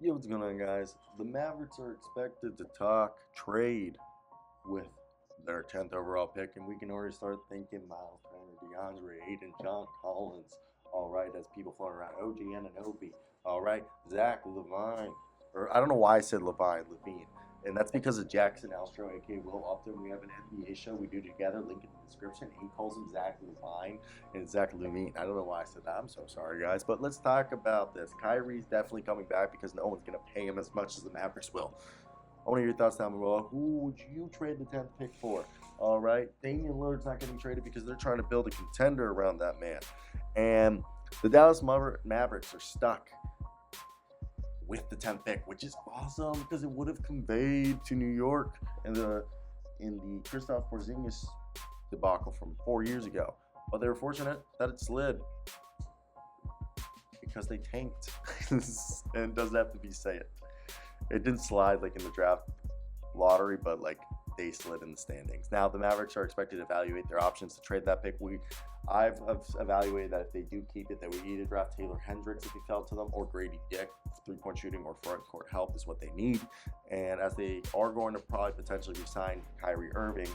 Yo, what's going on, guys? The Mavericks are expected to talk trade with their 10th overall pick, and we can already start thinking Miles Turner, DeAndre Ayton, John Collins. All right, as people floating around, OG Anunoby. All right, Zach Levine, or I don't know why I said Levine, and that's because of Jackson Alstro, aka Will Upton. We have an NBA show we do together. Link in the description. He calls him Zach Levine and Zach Levine. I don't know why I said that. I'm so sorry, guys. But let's talk about this. Kyrie's definitely coming back because no one's gonna pay him as much as the Mavericks will. I want to hear your thoughts down below. Who would you trade the 10th pick for? All right, Damian Lillard's not getting traded because they're trying to build a contender around that man, and the Dallas Mavericks are stuck with the 10th pick, which is awesome because it would have conveyed to New York in the Kristaps Porzingis debacle from 4 years ago. But they were fortunate that it slid because they tanked, and it doesn't have to be said. It didn't slide like in the draft lottery, but like they slid in the standings. Now the Mavericks are expected to evaluate their options to trade that pick. I've evaluated that if they do keep it, that we either draft Taylor Hendricks if he fell to them, or Grady Dick. 3-point shooting or front court help is what they need. And as they are going to probably potentially resign Kyrie Irving,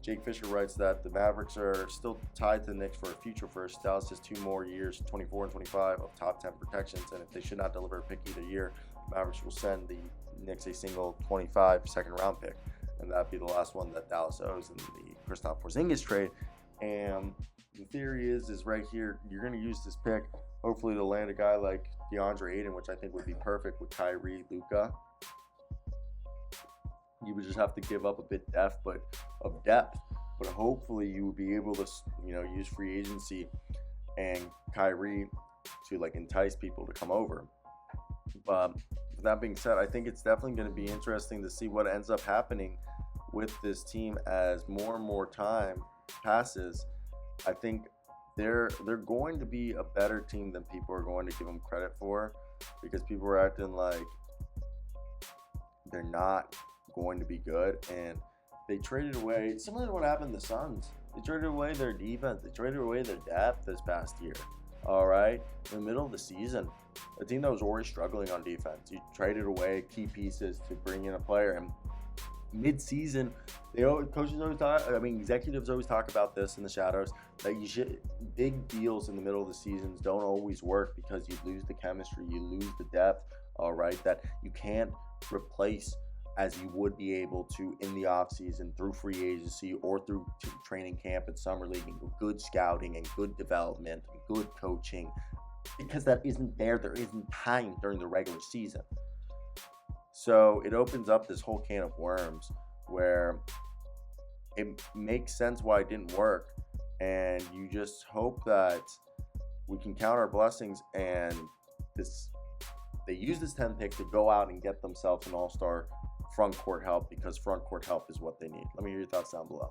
Jake Fisher writes that the Mavericks are still tied to the Knicks for a future first. Dallas has 2 more years, 24 and 25, of top 10 protections, and if they should not deliver a pick either year, Mavericks will send the Knicks a single 25 second-round pick, and that'd be the last one that Dallas owes in the Kristaps Porzingis trade. And the theory is right here, you're going to use this pick hopefully to land a guy like DeAndre Ayton, which I think would be perfect with Kyrie, Luka. You would just have to give up a bit of depth, but hopefully you would be able to, use free agency and Kyrie to like entice people to come over. But with that being said, I think it's definitely going to be interesting to see what ends up happening with this team as more and more time passes. I think they're going to be a better team than people are going to give them credit for, because people are acting like they're not going to be good, and they traded away, similar to what happened to the Suns. They traded away their defense. They traded away their depth this past year. All right, in the middle of the season, a team that was already struggling on defense, you traded away key pieces to bring in a player, and mid-season, executives always talk about this in the shadows, that big deals in the middle of the seasons don't always work because you lose the chemistry, you lose the depth. All right, that you can't replace as you would be able to in the offseason through free agency or through training camp and summer league and good scouting and good development and good coaching, because that isn't there. There isn't time during the regular season. So it opens up this whole can of worms where it makes sense why it didn't work. And you just hope that we can count our blessings and they use this 10th pick to go out and get themselves an all-star front court help, because front court help is what they need. Let me hear your thoughts down below.